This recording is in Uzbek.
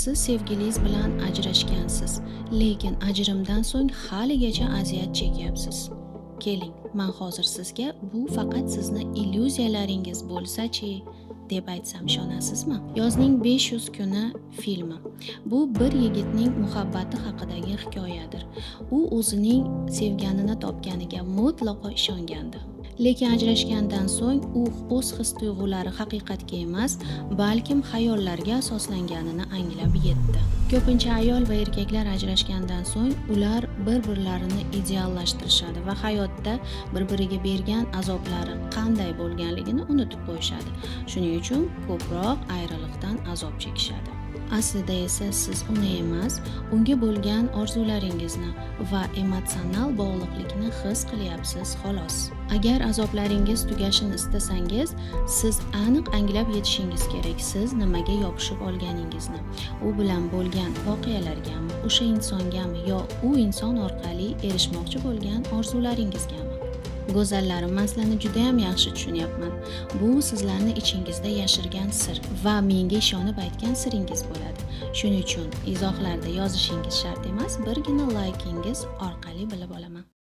Siz sevgilingiz bilan ajrashgansiz, lekin ajrimdan so'ng haligacha aziyat chekyapsiz. Keling, men hozir sizga bu faqat sizni illyuziyalaringiz bo'lsa-chi, deb aytsam ishonasizmi? Yozning 500 kuni filmi. Bu bir yigitning muhabbati haqidagi hikoyadir. U o'zining sevganini topganiga mutlaqo ishongandi. Lekin ajrashgandan so'ng u o'z his-tuyg'ulari haqiqatga emas, balkim xayollarga asoslanganini anglab yetdi. Ko'pincha ayol va erkaklar ajrashgandan so'ng ular bir-birlarini ideallashtirishadi va hayotda bir-biriga bergan azoblari qanday bo'lganligini unutib qo'yishadi. Shuning uchun ko'proq ayriliqdan azob chekishadi. Aslida esa siz uni emas, unga bo'lgan orzularingizni va emotsional bog'liqlikni his qilyapsiz xolos. Agar azoblaringiz tugashini istasangiz, siz aniq anglab yetishingiz kerak, siz nimaga yopishib olganingizni. U bilan bo'lgan voqealargami, o'sha insongami yo u inson orqali erishmoqchi bo'lgan orzularingizgami? Go'zallarim, men sizlarni juda ham yaxshi tushunyapman. Bu sizlarning ichingizda yashirgan sir va menga ishonib aytgan siringiz bo'ladi. Shuning uchun izohlarda yozishingiz shart emas, birgina laykingiz orqali bilib olaman.